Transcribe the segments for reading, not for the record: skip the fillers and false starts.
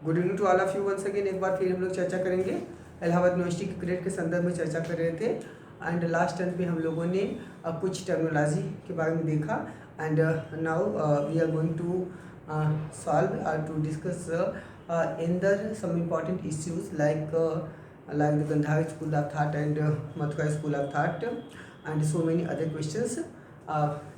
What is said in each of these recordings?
Good evening to all of you once again. एक बार फिर हम लोग चर्चा करेंगे इलाहाबाद यूनिवर्सिटी के ग्रेड के संदर्भ में चर्चा कर रहे थे। एंड लास्ट टाइम पे हम लोगों ने कुछ टर्मिनोलॉजी के बारे में देखा। And now we are going to solve to discuss in the some important issues like the Gandhar school of thought and Mathura school of thought and so many other questions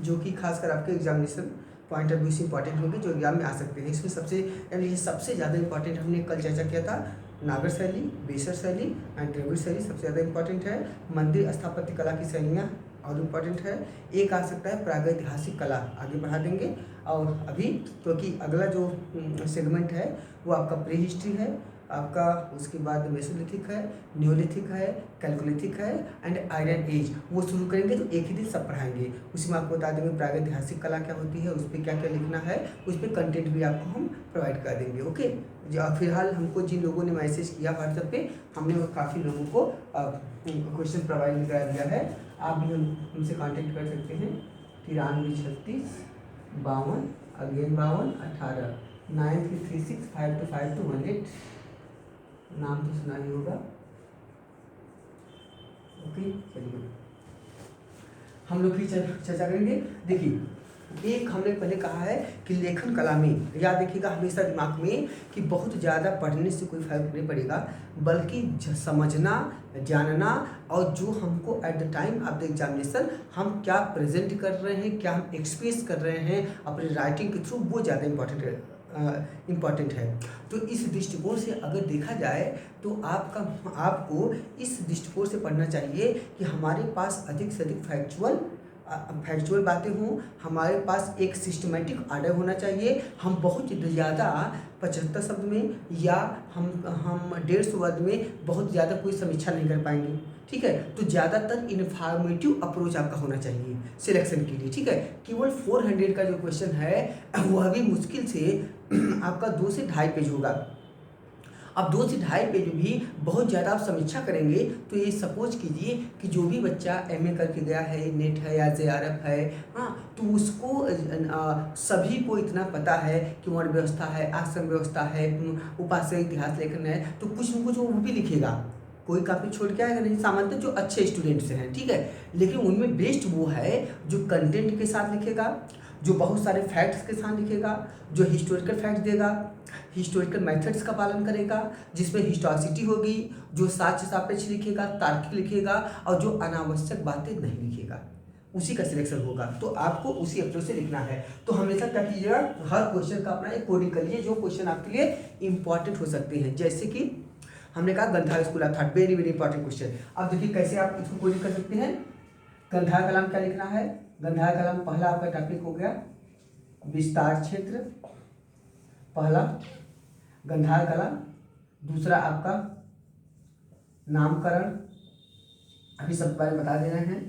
जो कि खासकर आपके एग्जामिनेशन पॉइंट ऑफ व्यू से important होंगे, जो exam में आ सकते हैं। इसमें सबसे ज़्यादा इंपॉर्टेंट हमने कल चर्चा किया था नागर शैली, बेसर शैली एंड द्रविड़ शैली सबसे ज़्यादा इंपॉर्टेंट है। मंदिर स्थापत्य कला की शैलियाँ और इम्पॉर्टेंट है। एक आ सकता है प्रागैतिहासिक कला, आगे बढ़ा देंगे। और अभी क्योंकि अगला जो सेगमेंट है वो आपका प्री हिस्ट्री है, आपका उसके बाद मेसोलिथिक है, न्योलिथिक है, कैलकोलिथिक है एंड आयरन एज। वो शुरू करेंगे तो एक ही दिन सब पढ़ाएंगे। उसी में आपको बता देंगे प्रागैतिहासिक कला क्या होती है, उस पर क्या क्या लिखना है, उस पर कंटेंट भी आपको हम प्रोवाइड कर देंगे। ओके, जो फिलहाल हमको जिन लोगों ने मैसेज किया व्हाट्सएप पे, हमने काफ़ी लोगों को क्वेश्चन प्रोवाइड करा दिया है। आप भी हमसे कॉन्टेक्ट कर सकते हैं 93 36 52 अगेन 52 18 9336 525218। नाम तो सुना ही होगा। ओके, चलिए हम लोग भी चर्चा करेंगे। देखिए, एक हमने पहले कहा है कि लेखन कला में याद रखिएगा हमेशा दिमाग में कि बहुत ज़्यादा पढ़ने से कोई फर्क नहीं पड़ेगा, बल्कि समझना, जानना और जो हमको at the time of the examination हम क्या प्रेजेंट कर रहे हैं, क्या हम एक्सप्रेस कर रहे हैं अपने राइटिंग के थ्रू, वो ज़्यादा इम्पॉर्टेंट है। तो इस दृष्टिकोण से अगर देखा जाए तो आपको इस दृष्टिकोण से पढ़ना चाहिए कि हमारे पास अधिक से अधिक फैक्चुअल बातें हों, हमारे पास एक सिस्टमेटिक आर्डर होना चाहिए। हम बहुत ज़्यादा 75 शब्द में या हम 150 वर्ड में बहुत ज़्यादा कोई समीक्षा नहीं कर पाएंगे, ठीक है। तो ज़्यादातर इन्फॉर्मेटिव अप्रोच आपका होना चाहिए सिलेक्शन के लिए, ठीक है। केवल 400 का जो क्वेश्चन है वह भी मुश्किल से आपका 2 से ढाई पेज होगा। अब 2 से ढाई पेज भी बहुत ज़्यादा आप समीक्षा करेंगे तो ये सपोज कीजिए कि जो भी बच्चा एमए करके गया है, नेट है या जेआरएफ है, हाँ, तो उसको सभी को इतना पता है कि वर्ण व्यवस्था है, आश्रम व्यवस्था है, उपास्य इतिहास लेखन है, तो कुछ न कुछ वो भी लिखेगा। कोई काफ़ी छोड़ के आएगा नहीं, सामान्यतः जो अच्छे स्टूडेंट्स हैं, ठीक है। लेकिन उनमें बेस्ट वो है जो कंटेंट के साथ लिखेगा, जो बहुत सारे फैक्ट्स के साथ लिखेगा, जो हिस्टोरिकल फैक्ट्स देगा, हिस्टोरिकल मेथड्स का पालन करेगा, जिसमें हिस्टोरिसिटी होगी, जो साक्ष्य सापेक्ष लिखेगा, तार्किक लिखेगा और जो अनावश्यक बातें नहीं लिखेगा, उसी का सिलेक्शन होगा। तो आपको उसी अप्रोच से लिखना है। तो हमेशा क्या कीजिएगा, हर क्वेश्चन का अपना एक कोडिंग करिए जो क्वेश्चन आपके लिए इंपॉर्टेंट हो सकते हैं। जैसे कि हमने कहा Gandhar school of thought, very very important question. अब देखिए कैसे आप इसको कोडिंग कर सकते हैं। गंधार कलाम क्या लिखना है, गंधार कलाम पहला आपका टॉपिक हो गया विस्तार क्षेत्र, पहला गंधार कलाम। दूसरा आपका नामकरण, अभी सब बारे में बता दे रहे हैं,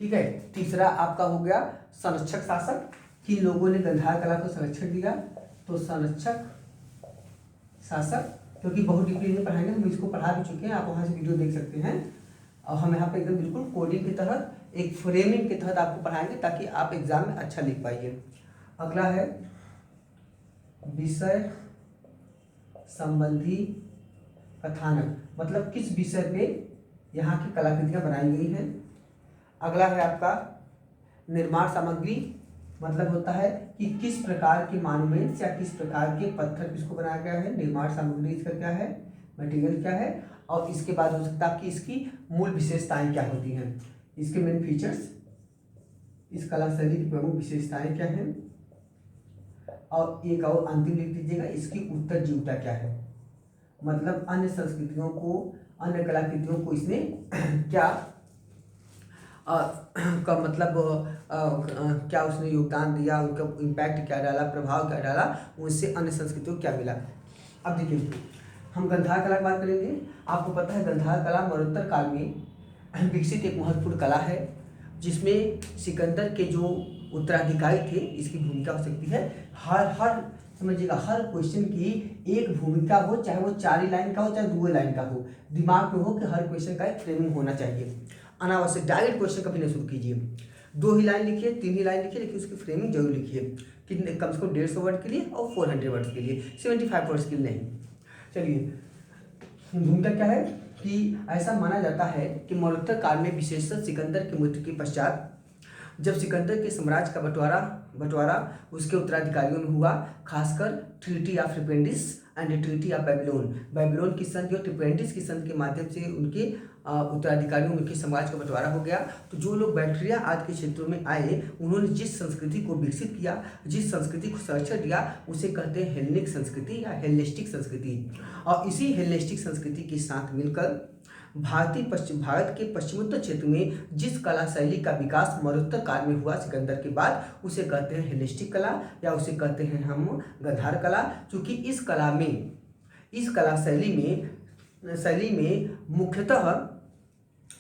ठीक है। तीसरा आपका हो गया संरक्षक शासक, किन लोगों ने गंधार कला को संरक्षण दिया, तो संरक्षक शासक, क्योंकि बहुत डीपली नहीं पढ़ाएंगे, हम इसको पढ़ा भी चुके हैं, आप वहाँ से वीडियो देख सकते हैं। और हम यहाँ पे एकदम बिल्कुल कोडिंग की तहत, एक फ्रेमिंग के तहत आपको पढ़ाएंगे ताकि आप एग्जाम में अच्छा लिख पाइए। अगला है विषय संबंधी कथानक, मतलब किस विषय पे यहाँ की कलाकृतियाँ बनाई गई हैं। अगला है आपका निर्माण सामग्री, मतलब होता है कि किस प्रकार के मॉन्यूमेंट्स या किस प्रकार के पत्थर इसको बनाया गया है, निर्माण सामग्री इसका क्या है, मटेरियल क्या है। और इसके बाद हो सकता है कि इसकी मूल विशेषताएं क्या होती हैं, इसके मेन फीचर्स, इस कला शैली की प्रमुख विशेषताएं क्या हैं। और एक और अंतिम लिख दीजिएगा इसकी उत्तर जीवता क्या है, मतलब अन्य संस्कृतियों को, अन्य कलाकृतियों को इसने क्या का मतलब क्या उसने योगदान दिया, उनका इम्पैक्ट क्या डाला, प्रभाव क्या डाला, उनसे अन्य संस्कृतियों को क्या मिला। अब देखिए हम गंधार कला की बात करेंगे। आपको पता है गंधार कला मरणोत्तर काल में विकसित एक महत्वपूर्ण कला है, जिसमें सिकंदर के जो उत्तराधिकारी थे इसकी भूमिका हो सकती है। हर समझिएगा, हर क्वेश्चन की एक भूमिका हो, चाहे वो 4 लाइन का हो चाहे 2 लाइन का हो, दिमाग में हो कि हर क्वेश्चन का एक फ्रेमिंग होना चाहिए। अनावश्यक डायरेक्ट क्वेश्चन कभी नहीं शुरू कीजिए, 2 ही लाइन लिखिए, 3 ही लाइन लिखिए, लेकिन उसकी फ्रेमिंग जरूर लिखिए। कितने, कम से कम 150 वर्ड के लिए और 400 वर्ड्स के लिए, 75 वर्ड्स के लिए नहीं। चलिए, भूमिका क्या है कि ऐसा माना जाता है कि मरणोत्तर काल में विशेषतः सिकंदर की मृत्यु के पश्चात जब सिकंदर के साम्राज्य का बंटवारा उसके उत्तराधिकारियों में हुआ, खासकर treaty of Triparadisus and treaty of Babylon की संधि और ट्रिपेंडिस की संधि के माध्यम से उनके उत्तराधिकारियों में उनके समाज का बंटवारा हो गया। तो जो लोग बैक्टीरिया आदि के क्षेत्रों में आए, उन्होंने जिस संस्कृति को विकसित किया, जिस संस्कृति को संरक्षण दिया, उसे कहते हैं हेलेनिक संस्कृति या हेलेनिस्टिक संस्कृति। और इसी हेलेनिस्टिक संस्कृति के साथ मिलकर भारत के पश्चिमोत्तर क्षेत्र में जिस कला शैली का विकास मरणोत्तर काल में हुआ सिकंदर के बाद, उसे कहते हैं हेलेनिस्टिक कला या उसे कहते हैं हम गंधार कला। क्योंकि इस कला शैली में मुख्यतः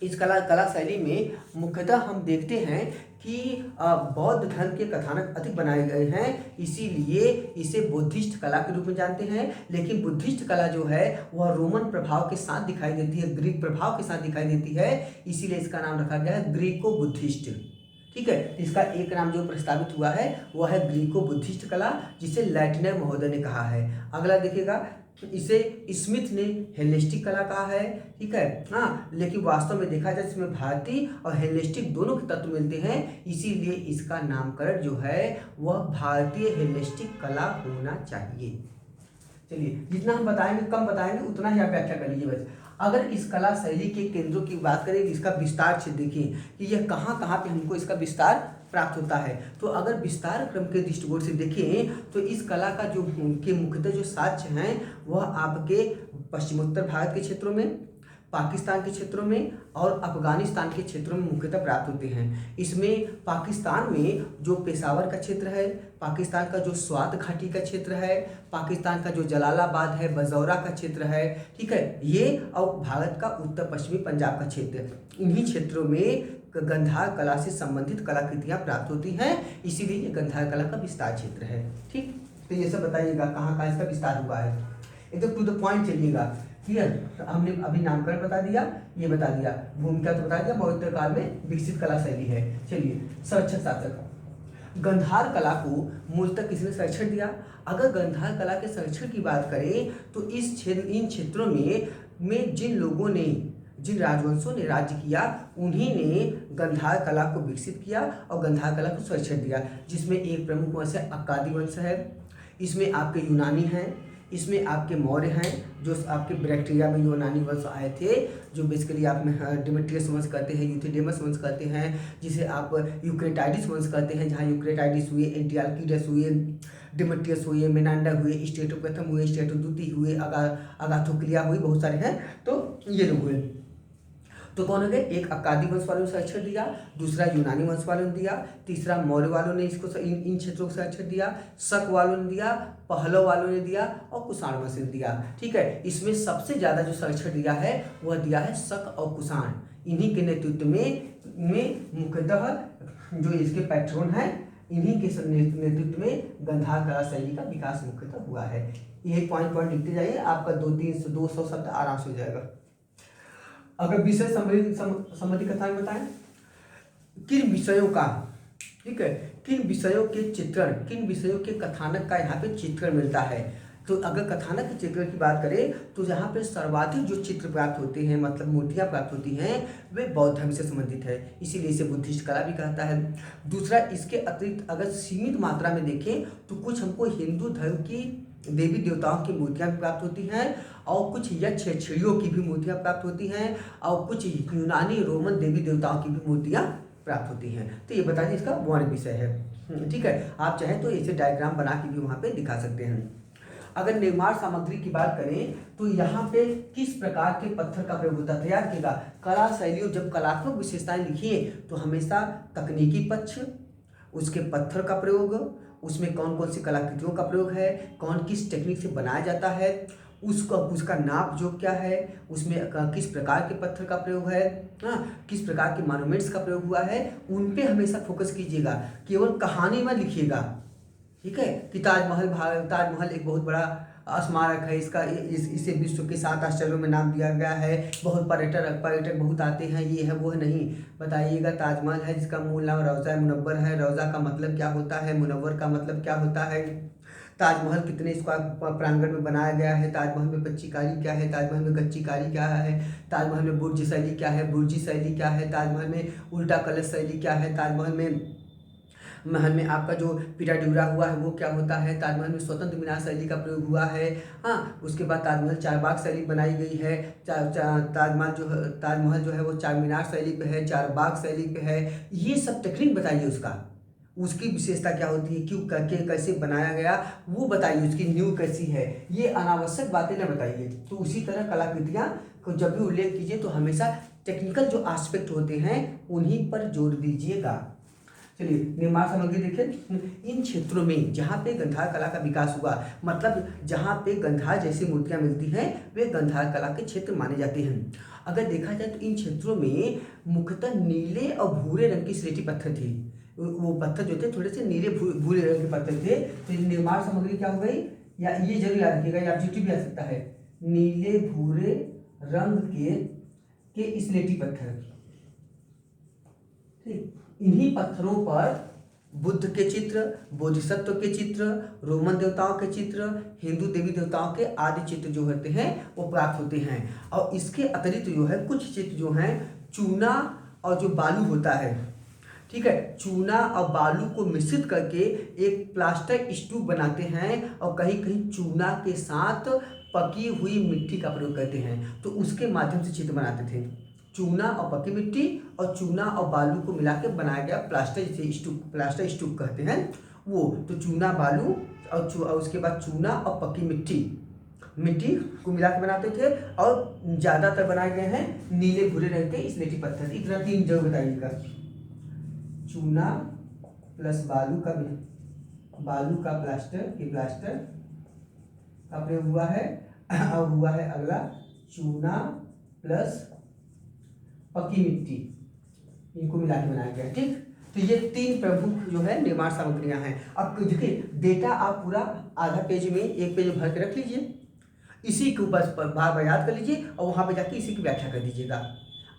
इस कला शैली में मुख्यतः हम देखते हैं कि बौद्ध धर्म के कथानक अधिक बनाए गए हैं, इसीलिए इसे बुद्धिस्ट कला के रूप में जानते हैं। लेकिन बुद्धिस्ट कला जो है वह रोमन प्रभाव के साथ दिखाई देती है, ग्रीक प्रभाव के साथ दिखाई देती है, इसीलिए इसका नाम रखा गया है ग्रीको बुद्धिस्ट। ठीक है, इसका एक नाम जो प्रस्तावित हुआ है वह है ग्रीको बुद्धिस्ट कला, जिसे लैटिनर महोदय ने कहा है। अगला देखिएगा, इसे स्मिथ ने हेलेनिस्टिक कला कहा है। ठीक है, हाँ, लेकिन वास्तव में देखा जाए इसमें भारतीय और हेलेनिस्टिक दोनों के तत्व मिलते हैं, इसीलिए इसका नामकरण जो है वह भारतीय हेलेनिस्टिक कला होना चाहिए। चलिए, जितना हम बताएंगे कम बताएंगे उतना ही आप व्याख्या कर लीजिए बस। अगर इस कला शैली के केंद्रों की बात करें, इसका विस्तार क्षेत्र देखिए कि यह कहाँ कहाँ पे हमको इसका विस्तार प्राप्त होता है। तो अगर विस्तार क्रम के दृष्टिकोण से देखें तो इस कला का जो के मुख्यतः जो साक्ष्य हैं वह आपके पश्चिमोत्तर भारत के क्षेत्रों में, पाकिस्तान के क्षेत्रों में और अफगानिस्तान के क्षेत्रों में मुख्यतः प्राप्त होते हैं। इसमें पाकिस्तान में जो पेशावर का क्षेत्र है, पाकिस्तान का जो स्वात घाटी का क्षेत्र है, पाकिस्तान का जो जलालाबाद है, बजौरा का क्षेत्र है, ठीक है, ये और भारत का उत्तर पश्चिमी पंजाब का क्षेत्र, इन्हीं क्षेत्रों में गंधार कला से संबंधित कलाकृतियाँ प्राप्त होती हैं, इसीलिए ये गंधार कला का विस्तार क्षेत्र है। ठीक, तो ये सब बताइएगा कहाँ कहाँ इसका विस्तार हुआ है, एकदम टू द पॉइंट चलिएगा। क्लियर, हमने अभी नामकरण बता दिया, ये बता दिया, भूमिका तो बता दिया, मौर्य काल में विकसित कला शैली है। चलिए, संरक्षक शासक, गंधार कला को मूलतः किसने संरक्षण दिया? अगर गंधार कला के संरक्षण की बात करें तो इन क्षेत्रों में जिन लोगों ने, जिन राजवंशों ने राज्य किया, उन्हीं ने गंधार कला को विकसित किया और गंधार कला को संरक्षण दिया, जिसमें एक प्रमुख वंश है अक्कादी वंश है, इसमें आपके यूनानी हैं, इसमें आपके मौर्य हैं, जो आपके बैक्टीरिया में यूनानी वंश आए थे, जो बेसिकली आप डिमेट्रियस वंश कहते हैं, यूथिडेमस वंश कहते हैं, जिसे आप यूक्रेटाइडिस वंश कहते हैं, जहाँ यूक्रेटाइडिस हुए, एंटियाल्किडस हुए, डिमेट्रियस हुए, मेनांडर हुए, स्टेटो प्रथम हुए, स्टेटो द्वितीय हुए, अगाथोक्लिया हुई, बहुत सारे हैं, तो ये लोग हुए। तो कौन हो गए? एक अक्कादी वंश वालों ने संरक्षण दिया, दूसरा यूनानी वंश वालों ने दिया, तीसरा मौर्य वालों ने इसको इन क्षेत्रों को संरक्षण दिया, शक वालों ने दिया, पहलव वालों ने दिया और कुषाण वंश ने दिया। ठीक है, इसमें सबसे ज़्यादा जो संरक्षण दिया है वह दिया है शक और कुषाण। इन्हीं के नेतृत्व में मुख्यतः जो इसके पैट्रोन हैं, इन्हीं के नेतृत्व में गंधार कला शैली का विकास मुख्यतः हुआ है। यही पॉइंट लिखते जाइए, आपका 200 शब्द आराम से हो जाएगा। अगर विषय संबंधी कथाएं बताएं, किन विषयों का, ठीक है, किन विषयों के चित्रण, किन विषयों के कथानक का यहाँ पे चित्रण मिलता है। तो अगर कथानक के चित्रण की बात करें तो यहाँ पे सर्वाधिक जो चित्र प्राप्त होते हैं, मतलब मूर्तियाँ प्राप्त होती हैं, वे बौद्ध धर्म से संबंधित है, इसीलिए इसे बुद्धिस्ट कला भी कहता है। दूसरा, इसके अतिरिक्त अगर सीमित मात्रा में देखें तो कुछ हमको हिंदू धर्म की देवी देवताओं की मूर्तियाँ भी प्राप्त होती हैं और कुछ यक्ष यक्षिणियों की भी मूर्तियाँ प्राप्त होती हैं और कुछ यूनानी रोमन देवी देवताओं की भी मूर्तियाँ प्राप्त होती हैं। तो ये बता दें, इसका वर्ण विषय है। ठीक है, आप चाहें तो इसे डायग्राम बना के भी वहाँ पे दिखा सकते हैं। अगर निर्माण सामग्री की बात करें तो यहाँ पे किस प्रकार के पत्थर का प्रयोग होता है, तैयार किएगा। कला शैलियों, जब कलात्मक विशेषताएं लिखिए तो हमेशा तकनीकी पक्ष, उसके पत्थर का प्रयोग, उसमें कौन कौन सी कलाकृतियों का प्रयोग है, कौन किस टेक्निक से बनाया जाता है, उसका नाप जो क्या है, उसमें किस प्रकार के पत्थर का प्रयोग है, किस प्रकार के मॉन्यूमेंट्स का प्रयोग हुआ है, उन पे हमेशा फोकस कीजिएगा, केवल कहानी में लिखिएगा। ठीक है, कि ताजमहल एक बहुत बड़ा स्मारक है, इसे विश्व के 7 आश्चर्यों में नाम दिया गया है, बहुत पर्यटक बहुत आते हैं, ये है वो है, नहीं बताइएगा। ताजमहल है जिसका मूल नाम रौज़ा मुनव्वर है, रौज़ा का मतलब क्या होता है, मुनव्वर का मतलब क्या होता है, ताजमहल कितने स्क्वायर प्रांगण में बनाया गया है, ताजमहल में कच्चीकारी क्या है, ताजमहल में कच्चीकारी क्या है, ताजमहल में बुर्ज शैली क्या है, बुर्जी शैली क्या है, ताजमहल में उल्टा कलश शैली क्या है, महल में आपका जो पिटाडुरा हुआ है वो क्या होता है, ताजमहल में स्वतंत्र मीनार शैली का प्रयोग हुआ है। हाँ, उसके बाद ताजमहल चारबाग शैली बनाई गई है। ताजमहल जो है वो चार मीनार शैली पे है, चारबाग शैली पे है। ये सब टेक्निक बताइए उसकी विशेषता क्या होती है, क्यों करके कैसे बनाया गया वो बताइए, उसकी नींव कैसी है, ये अनावश्यक बातें न बताइए। तो उसी तरह कलाकृतियाँ को जब भी उल्लेख कीजिए तो हमेशा टेक्निकल जो एस्पेक्ट होते हैं उन्हीं पर जोर दीजिएगा। चलिए, निर्माण सामग्री देखिए, इन क्षेत्रों में जहाँ पे गंधार कला का विकास हुआ, मतलब जहाँ पे गंधार जैसी मूर्तियाँ मिलती हैं वे गंधार कला के क्षेत्र माने जाते हैं। अगर देखा जाए तो इन क्षेत्रों में मुख्यतः नीले और भूरे रंग की स्लेटी पत्थर थे। वो पत्थर जो थे थोड़े से नीले भूरे रंग के पत्थर थे। तो निर्माण सामग्री क्या हो गई, या ये जरूर याद रखिएगा, ये ऑब्जेक्टिव भी आ सकता है, नीले भूरे रंग के स्लेटी पत्थर। ठीक, इन्हीं पत्थरों पर बुद्ध के चित्र, बोधिसत्व के चित्र, रोमन देवताओं के चित्र, हिंदू देवी देवताओं के आदि चित्र जो होते हैं वो प्राप्त होते हैं। और इसके अतिरिक्त जो है कुछ चित्र जो हैं चूना और जो बालू होता है, ठीक है, चूना और बालू को मिश्रित करके एक प्लास्टर स्तूप बनाते हैं और कहीं कहीं चूना के साथ पकी हुई मिट्टी का प्रयोग करते हैं। तो उसके माध्यम से चित्र बनाते थे। चूना और पकी मिट्टी और चूना और बालू को मिला के बनाया गया प्लास्टर, जिसे प्लास्टर स्तूप कहते हैं वो। तो चूना बालू और उसके बाद चूना और पकी मिट्टी को मिला के बनाते थे। और ज़्यादातर बनाए गए हैं नीले भूरे रंग के स्लेटी पत्थर। इतना 3 जगह बताइएगा, चूना प्लस बालू का प्लास्टर का प्रयोग हुआ है। अब हुआ है अगला चूना प्लस पकी मिट्टी, इनको मिला के बनाया गया। ठीक, तो ये 3 प्रमुख जो है निर्माण सामग्रियां हैं। अब देखिए, डेटा आप पूरा आधा पेज में 1 पेज भर के रख लीजिए, इसी के ऊपर बार बार याद कर लीजिए और वहां पर जाके इसी की व्याख्या कर दीजिएगा।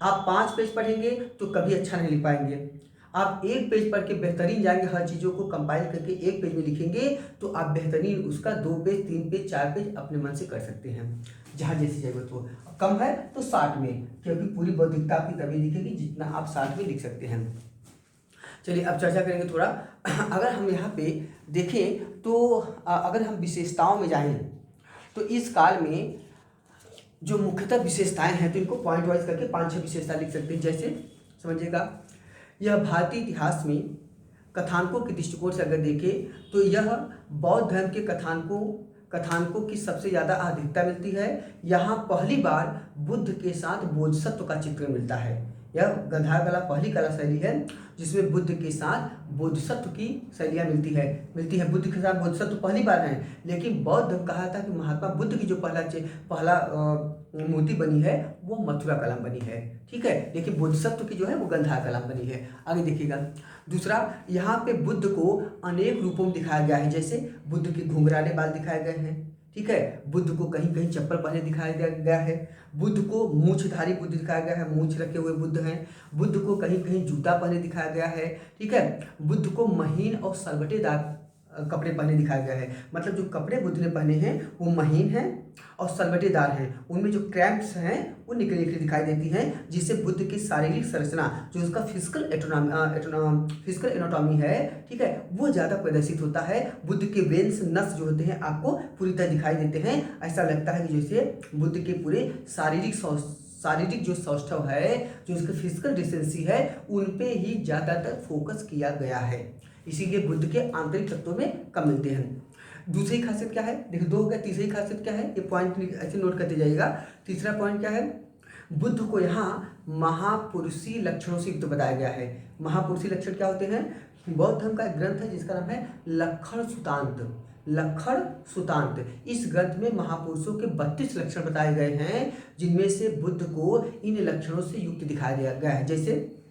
आप 5 पेज पढ़ेंगे तो कभी अच्छा नहीं लिख पाएंगे। आप 1 पेज पढ़ के बेहतरीन जाएंगे, हर चीज़ों को कंपाइल करके 1 पेज में लिखेंगे तो आप बेहतरीन उसका 2 पेज 3 पेज 4 पेज अपने मन से कर सकते हैं, जहाँ जैसी जरूरत हो। कम है तो 60 में, क्योंकि पूरी बौद्धिकता आपकी तभी दिखेगी जितना आप 60 में लिख सकते हैं। चलिए, अब चर्चा करेंगे थोड़ा। अगर हम यहाँ पे देखें तो अगर हम विशेषताओं में जाएं तो इस काल में जो मुख्यतः विशेषताएं हैं तो इनको पॉइंट वाइज करके 5-6 विशेषता लिख सकते हैं। जैसे समझिएगा, यह भारतीय इतिहास में कथानकों के दृष्टिकोण से अगर देखें तो यह बौद्ध धर्म के कथानकों की सबसे ज़्यादा अधिकता मिलती है। यहाँ पहली बार बुद्ध के साथ बोधिसत्व का चित्र मिलता है। यह गंधार कला पहली कला शैली है जिसमें बुद्ध के साथ बोधिसत्व की शैलियाँ मिलती है। बुद्ध के साथ बोधिसत्व पहली बार है, लेकिन बौद्ध धर्म कहा था कि महात्मा बुद्ध की जो पहला मूर्ति बनी है वो मथुरा कला बनी है। ठीक है, लेकिन बोधिसत्व की जो है वो गंधार कला बनी है। आगे देखिएगा, दूसरा, यहाँ पे बुद्ध को अनेक रूपों में दिखाया गया है। जैसे बुद्ध के घुंघराले बाल दिखाए गए हैं, ठीक है, बुद्ध को कहीं कहीं चप्पल पहने दिखाया गया है, बुद्ध को मूंछधारी बुद्ध दिखाया गया है, मूंछ रखे हुए बुद्ध हैं, बुद्ध को कहीं कहीं जूता पहने दिखाया गया है। ठीक है, बुद्ध को महीन और सलबटेदार कपड़े पहने दिखाया गया है। मतलब जो कपड़े बुद्ध ने पहने हैं वो महीन हैं और सलबटेदार हैं, उनमें जो क्रैम्प्स हैं वो निकली निकली दिखाई देती हैं, जिससे बुद्ध की शारीरिक संरचना जो उसका फिजिकल एनाटॉमी है, ठीक है, वो ज़्यादा प्रदर्शित होता है। बुद्ध के वेन्स नस जो होते हैं आपको पूरी तरह दिखाई देते हैं। ऐसा लगता है कि जैसे बुद्ध के पूरे शारीरिक जो सौष्ठव है, जो उसकी फिजिकल डिसेंसी है, उन पे ही ज़्यादातर फोकस किया गया है। इसीलिए बुद्ध के आंतरिक तत्वों में कम मिलते हैं। दूसरी खासियत क्या है, देखो 2 हो गया, तीसरी खासियत क्या है, ये पॉइंट ऐसे नोट करते जाइएगा। तीसरा पॉइंट क्या है, बुद्ध को यहाँ महापुरुषी लक्षणों से युक्त बताया गया है। महापुरुषी लक्षण क्या होते हैं, बौद्ध धर्म का एक ग्रंथ है जिसका नाम है लक्षण सुतांत। इस ग्रंथ में महापुरुषों के 32 लक्षण बताए गए हैं, जिनमें से बुद्ध को इन लक्षणों से युक्त दिखाया गया है। जैसे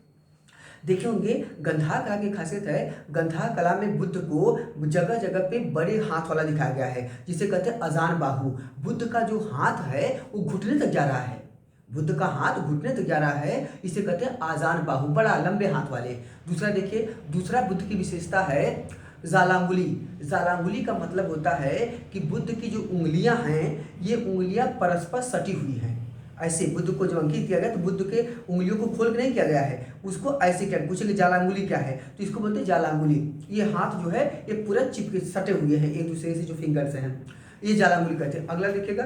देखे होंगे, गंधार कला की खासियत है, गंधार कला में बुद्ध को जगह जगह पे बड़े हाथ वाला दिखाया गया है, जिसे कहते हैं अजान बाहु। बुद्ध का जो हाथ है वो घुटने तक जा रहा है, बुद्ध का हाथ घुटने तक जा रहा है, इसे कहते हैं आजान बाहु, बड़ा लंबे हाथ वाले। दूसरा देखिए, दूसरा बुद्ध की विशेषता है जालांगुली। जालांगुली का मतलब होता है कि बुद्ध की जो उंगलियां हैं, ये उंगलियां परस्पर सटी हुई हैं। ऐसे बुद्ध को जब अंकित किया गया तो बुद्ध के उंगलियों को खोल के नहीं किया गया है, उसको ऐसे किया। पूछेंगे जालांगुली क्या है, तो इसको बोलते हैं जालांगुली। ये हाथ जो है ये पूरा चिपके सटे हुए हैं एक दूसरे से, जो फिंगर्स हैं, ये जालांगुली कहते हैं। अगला देखिएगा,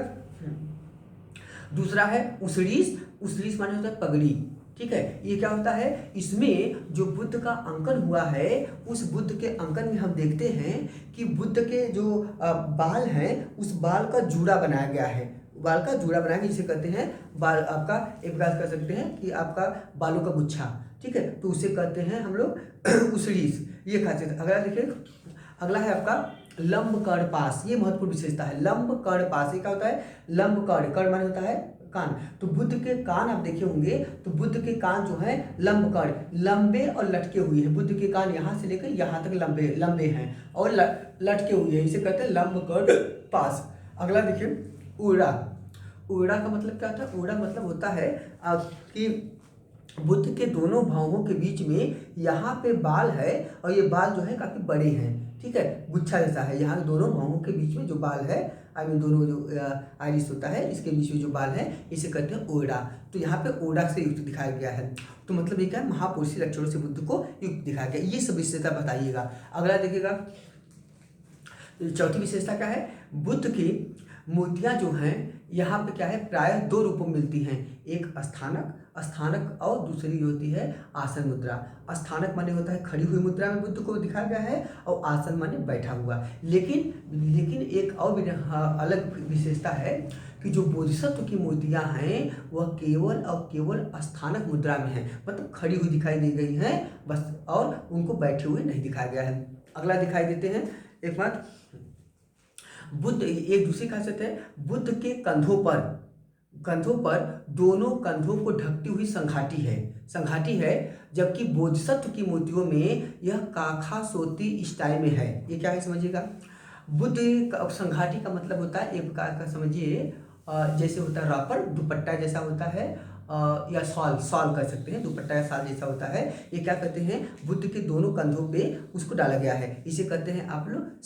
दूसरा है उसरीस। उसरीस माने होता है पगड़ी, ठीक है। ये क्या होता है, इसमें जो बुद्ध का अंकन हुआ है, उस बुद्ध के अंकन में हम देखते हैं कि बुद्ध के जो बाल हैं, उस बाल का जूड़ा बनाया गया है। बाल का जूड़ा बनाया गया, जिसे कहते हैं बाल, आपका एक प्रकार कर सकते हैं कि आपका बालों का गुच्छा, ठीक है, तो उसे कहते हैं हम लोग उसरीस। ये खासियत। अगला देखिए, अगला है आपका लंब कर्ण पास। ये महत्वपूर्ण विशेषता है, लंब कर्ण पास। ये क्या होता है, लंब कर्ण, कर्ण माने होता है कान। तो बुद्ध के कान आप देखे होंगे, तो बुद्ध के कान जो है लंब कर्ण, लंबे और लटके हुए हैं। बुद्ध के कान यहाँ से लेकर यहाँ तक लंबे लंबे हैं और लटके हुए हैं, इसे कहते हैं लंब कर्ण पास। अगला देखिए उड़ा। उड़ा का मतलब क्या होता है, उड़ा मतलब होता है कि बुद्ध के दोनों भौहों के बीच में यहाँ पे बाल है, और ये बाल जो है काफी बड़े हैं, ठीक है, गुच्छा जैसा है। यहाँ दोनों भौहों के बीच में जो बाल है, आई मीन दोनों जो आइरिस होता है, इसके बीच में जो बाल है, इसे कहते हैं ओड़ा। तो यहाँ पे ओड़ा से युक्त दिखाया गया है। तो मतलब ये क्या है, महापुरुषी लक्षणों से बुद्ध को युक्त दिखाया गया। ये सब विशेषता बताइएगा। अगला देखिएगा, चौथी विशेषता क्या है, बुद्ध की मूर्तियाँ जो हैं यहाँ पे क्या है, प्रायः दो रूपों में मिलती हैं। एक स्थानक और दूसरी जो होती है आसन मुद्रा। स्थानक माने होता है खड़ी हुई मुद्रा में बुद्ध को दिखाया गया है, और आसन माने बैठा हुआ। लेकिन एक और अलग विशेषता है कि जो बोधिसत्व की मूर्तियाँ हैं वह केवल और केवल स्थानक मुद्रा में हैं, मतलब खड़ी हुई दिखाई दे गई हैं बस, और उनको बैठे हुए नहीं दिखाया गया है। अगला दिखाई देते हैं एक बात, बुद्ध, एक दूसरी खासियत है, बुद्ध के कंधों पर दोनों कंधों को ढकती हुई संघाटी है, जबकि बोधिसत्व की मूर्तियों में यह काखा सोती स्टाइल में है। ये क्या है समझिएगा, बुद्ध संघाटी का मतलब होता है एक प्रकार का समझिए जैसे होता है रॉपर, दुपट्टा जैसा होता है, या सॉल कर सकते हैं, दुपट्टा या साल जैसा होता है। ये क्या कहते हैं, बुद्ध के दोनों कंधों पे उसको डाला गया है, इसे कहते हैं आप लोग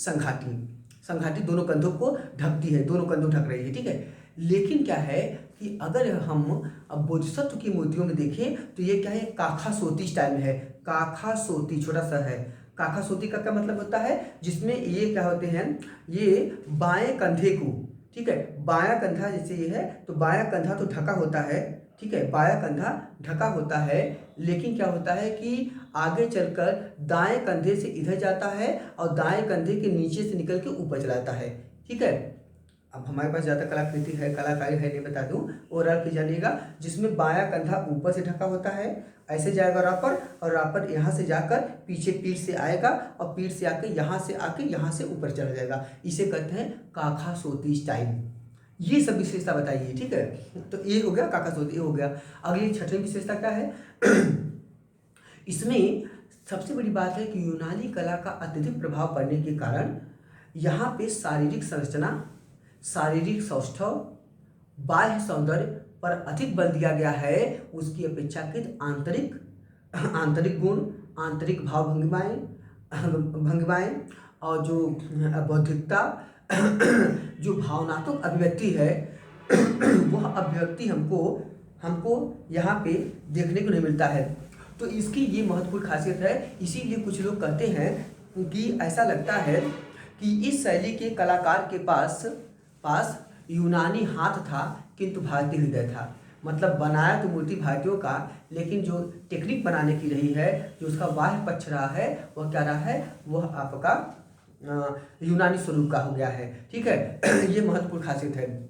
संघाटी दोनों कंधों को ढकती है, दोनों कंधों ढक रही है, ठीक है। लेकिन क्या है कि अगर हम अब बोधिसत्व की मूर्तियों में देखें तो ये क्या है, काखा सोती स्टाइल में है। काखा सोती छोटा सा है। काखा सोती का क्या मतलब होता है, जिसमें ये क्या होते हैं, ये बाएं कंधे को, ठीक है, बायां कंधा जैसे ये है तो बायां कंधा तो ढका होता है, ठीक है, बायां कंधा ढका होता है। लेकिन क्या होता है कि आगे चलकर दाएं कंधे से इधर जाता है और दाएं कंधे के नीचे से निकल के ऊपर चला जाता है, ठीक है। अब हमारे पास ज़्यादा कलाकृति है, कलाकारी है, नहीं बता दूं, ओवरऑल की जानिएगा, जिसमें बायां कंधा ऊपर से ढका होता है, ऐसे जाएगा रापर, और रापर यहाँ से जाकर पीछे पीठ से आएगा, और पीठ से आके यहाँ से ऊपर चला जाएगा। इसे कहते हैं काखा सोती स्टाइल। ये सब विशेषता बताइए, ठीक है। तो ये हो गया काका सोती, ये हो गया। अगली छठवीं विशेषता क्या है इसमें सबसे बड़ी बात है कि यूनानी कला का अत्यधिक प्रभाव पड़ने के कारण यहाँ पे शारीरिक संरचना, शारीरिक सौष्ठव, बाह्य सौंदर्य पर अधिक बल दिया गया है उसकी अपेक्षाकृत आंतरिक गुण, आंतरिक भाव भंगिमाएं और जो बौद्धिकता जो भावनात्मक अभिव्यक्ति है वह अभिव्यक्ति हमको यहाँ पे देखने को नहीं मिलता है। तो इसकी ये महत्वपूर्ण खासियत है। इसीलिए कुछ लोग कहते हैं कि ऐसा लगता है कि इस शैली के कलाकार के पास यूनानी हाथ था किंतु भारतीय हृदय था। मतलब बनाया तो मूर्ति भारतीयों का, लेकिन जो टेक्निक बनाने की रही है, जो उसका बाह्य पक्ष रहा है, वह क्या रहा है, वह आपका यूनानी स्वरूप का हो गया है, ठीक है। ये महत्वपूर्ण खासियत है।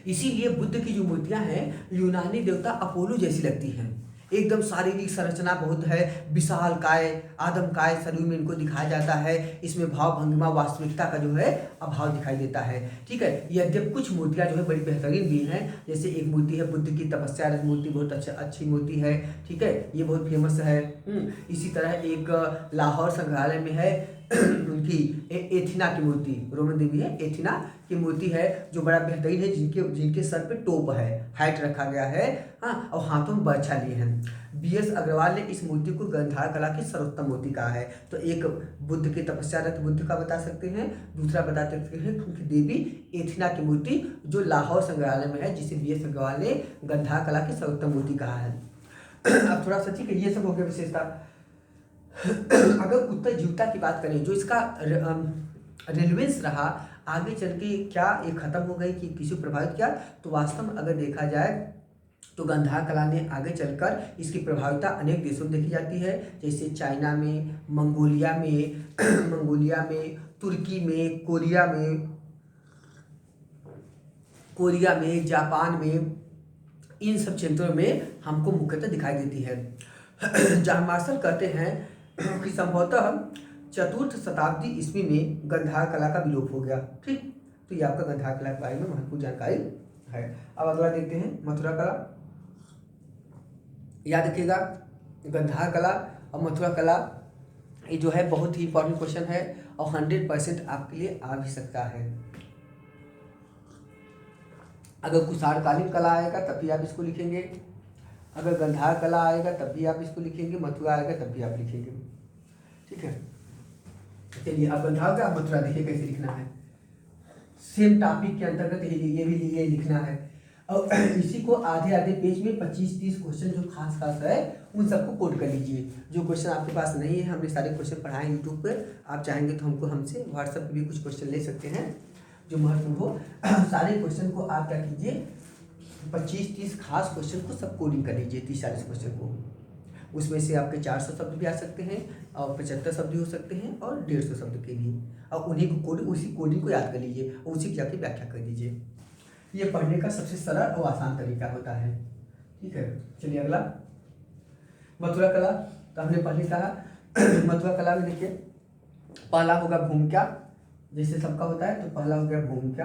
इसीलिए बुद्ध की जो मूर्तियां हैं यूनानी देवता अपोलो जैसी लगती हैं। एकदम शारीरिक संरचना बहुत है, विशाल काय, आदम काय शरीर में इनको दिखाया जाता है। इसमें भाव भंगिमा वास्तविकता का जो है अभाव दिखाई देता है, ठीक है। यद्यपि कुछ मूर्तियां जो है बड़ी बेहतरीन भी हैं, जैसे एक मूर्ति है बुद्ध की तपस्या मूर्ति, बहुत अच्छी मूर्ति है, ठीक है, ये बहुत फेमस है। इसी तरह एक लाहौर संग्रहालय में है उनकी एथिना की मूर्ति, रोमन देवी है, एथिना की मूर्ति है जो बड़ा बेहतरीन है, जिनके सर पे टोप है, हाइट रखा गया है, हाँ, और हाथों में बर्छा लिए हैं। बीएस अग्रवाल ने इस मूर्ति को गांधार कला की सर्वोत्तम मूर्ति कहा है। तो एक बुद्ध के तपस्यारत बुद्ध का बता सकते हैं, दूसरा बता सकते हैं उनकी देवी एथिना की मूर्ति जो लाहौर संग्रहालय में है, जिसे बीएस अग्रवाल ने गांधार कला की सर्वोत्तम मूर्ति कहा है। अब थोड़ा सा ठीक है, ये सब हो गया विशेषता। अगर उत्तर जीवता की बात करें, जो इसका रेलेवेंस रहा आगे चल के, क्या ये खत्म हो गई कि किसी प्रभावित किया, तो वास्तव में अगर देखा जाए तो गांधार कला ने आगे चलकर इसकी प्रभाविता अनेक देशों में देखी जाती है, जैसे चाइना में, मंगोलिया में, तुर्की में, कोरिया में, जापान में, इन सब क्षेत्रों में हमको मुख्यतः दिखाई देती है। जॉन मार्शल कहते हैं कि संभवतः 4th शताब्दी ईस्वी में गांधार कला का विलोप हो गया। ठीक, तो ये आपका गांधार कला के बारे में महत्वपूर्ण जानकारी है। अब अगला देखते हैं मथुरा कला। याद रखिएगा, गांधार कला और मथुरा कला ये जो है बहुत ही इंपॉर्टेंट क्वेश्चन है और 100% आपके लिए आ भी सकता है। अगर कुषाणकालीन कला आएगा तब भी आप इसको लिखेंगे, अगर गांधार कला आएगा तब भी आप इसको लिखेंगे, मथुरा आएगा तब भी आप लिखेंगे। ठीक है, चलिए अब गांधार का मथुरा देखिए कैसे लिखना है। सेम टॉपिक के अंतर्गत ये भी लिखना है और इसी को आधे आधे पेज में 25-30 क्वेश्चन जो खास है उन सबको कोड कर लीजिए। जो क्वेश्चन आपके पास नहीं है, हमने सारे क्वेश्चन पढ़ाए यूट्यूब पर, आप चाहेंगे तो हमसे व्हाट्सएप पर भी कुछ क्वेश्चन ले सकते हैं जो महत्वपूर्ण हो। सारे क्वेश्चन को आप क्या कीजिए, 25-30 खास क्वेश्चन को सब कोडिंग कर लीजिए, 30-40 क्वेश्चन को। उसमें से आपके 400 शब्द भी आ सकते हैं और 75 शब्द भी हो सकते हैं और 150 शब्द के लिए, और उन्हीं को उसी कोडिंग को याद कर लीजिए और उसी की जाके व्याख्या कर दीजिए। ये पढ़ने का सबसे सरल और आसान तरीका होता है। ठीक है, चलिए अगला मथुरा कला। तो हमने पहले कहा मथुरा कला में देखिए, पहला होगा भूमिका, जैसे सबका होता है, तो पहला हो गया भूमिका।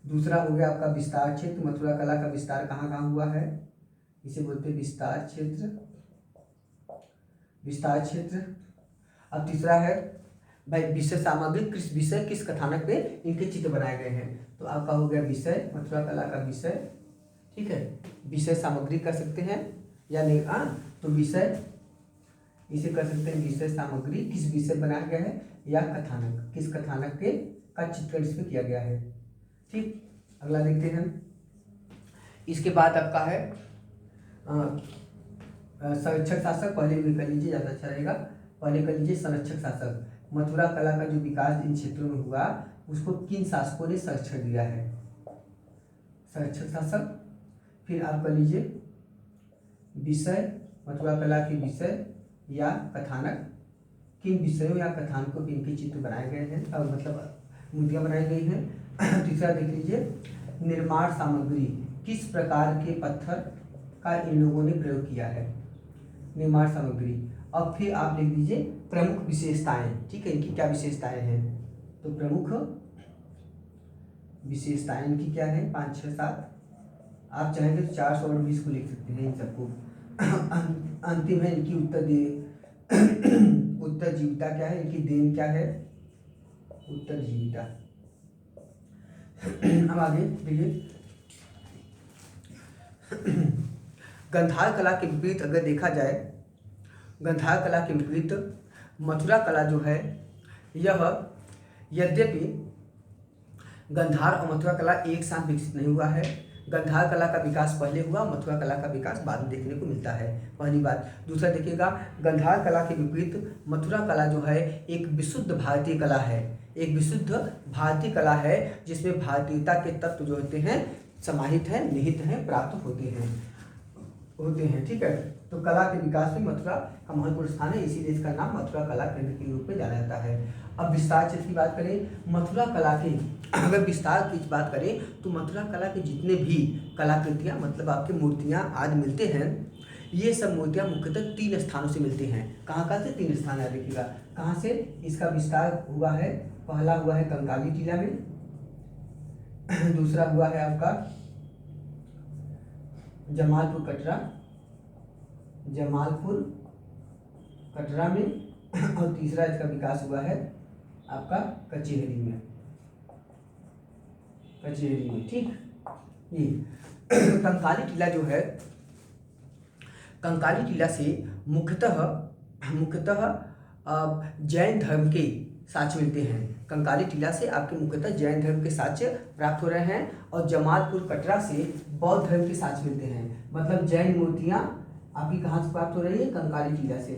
दूसरा हो गया आपका विस्तार क्षेत्र। मथुरा कला का विस्तार कहाँ कहाँ हुआ है, इसे बोलते हैं विस्तार क्षेत्र, विस्तार क्षेत्र। अब तीसरा है भाई विषय सामग्री, किस विषय किस कथानक पे इनके चित्र बनाए गए हैं। तो आपका हो गया विषय, मथुरा कला का विषय। ठीक है, विषय सामग्री कर सकते हैं या नहीं, तो विषय इसे कर सकते हैं विषय सामग्री, किस विषय बनाया गया है, या कथानक, किस कथानक के का चित्रण इसमें किया गया है। ठीक, अगला देखते हैं। इसके बाद आपका है संरक्षक शासक। पहले भी कर लीजिए, ज़्यादा अच्छा रहेगा, पहले कर लीजिए संरक्षक शासक। मथुरा कला का जो विकास इन क्षेत्रों में हुआ उसको किन शासकों ने संरक्षण दिया है, संरक्षक शासक। फिर आप कर लीजिए विषय, मथुरा कला के विषय या कथानक, किन विषयों या कथानकों पे इनके चित्र बनाए गए हैं और मतलब मूर्तियाँ बनाई गई हैं। तीसरा देख लीजिए निर्माण सामग्री, किस प्रकार के पत्थर का इन लोगों ने प्रयोग किया है, निर्माण सामग्री। अब फिर आप लिख दीजिए प्रमुख विशेषताएं। ठीक है, इनकी क्या विशेषताएं हैं, तो प्रमुख विशेषताएं इनकी क्या है, 5, 6, 7। आप चाहेंगे तो 400 और 20 को लिख सकते हैं इन सबको। अंतिम है इनकी उत्तर जीविता क्या है, इनकी देन क्या है, उत्तर जीविता। अब आगे देखिए गांधार कला के विपरीत अगर देखा जाए, गांधार कला के विपरीत मथुरा कला जो है, यह यद्यपि गांधार और मथुरा कला एक साथ विकसित नहीं हुआ है। गांधार कला का विकास पहले हुआ, मथुरा कला का विकास बाद में देखने को मिलता है, पहली बात। दूसरा देखिएगा, गांधार कला के विपरीत मथुरा कला जो है एक विशुद्ध भारतीय कला है, एक विशुद्ध भारतीय कला है जिसमें भारतीयता के तत्व जो होते हैं समाहित हैं, निहित हैं, प्राप्त होते हैं। ठीक है, तो कला के विकास में मथुरा का महत्वपूर्ण स्थान है, इसीलिए इसका नाम मथुरा कला केंद्र के रूप में जाना जाता है। अब विस्तार क्षेत्र की बात करें, मथुरा कला के अगर विस्तार की बात करें तो मथुरा कला के जितने भी कलाकृतियाँ मतलब आपके मूर्तियाँ आज मिलते हैं, ये सब मूर्तियाँ मुख्यतः 3 स्थानों से मिलती हैं। कहाँ से 3 स्थान है, देखिएगा कहाँ से इसका विस्तार हुआ है। पहला हुआ है कंकाली टीला में, दूसरा हुआ है आपका जमालपुर कटरा में, और तीसरा इसका विकास हुआ है आपका कचहरी में, ठीक। ये कंकाली टीला जो है, कंकाली टीला से मुख्यतः जैन धर्म के साक्ष्य मिलते हैं। कंकाली टीला से आपके मुख्यतः जैन धर्म के साक्ष्य प्राप्त हो रहे हैं और जमालपुर कटरा से बौद्ध धर्म के साक्ष्य मिलते हैं। मतलब जैन मूर्तियाँ आपकी कहाँ से प्राप्त हो रही है? कंकाली टीला से,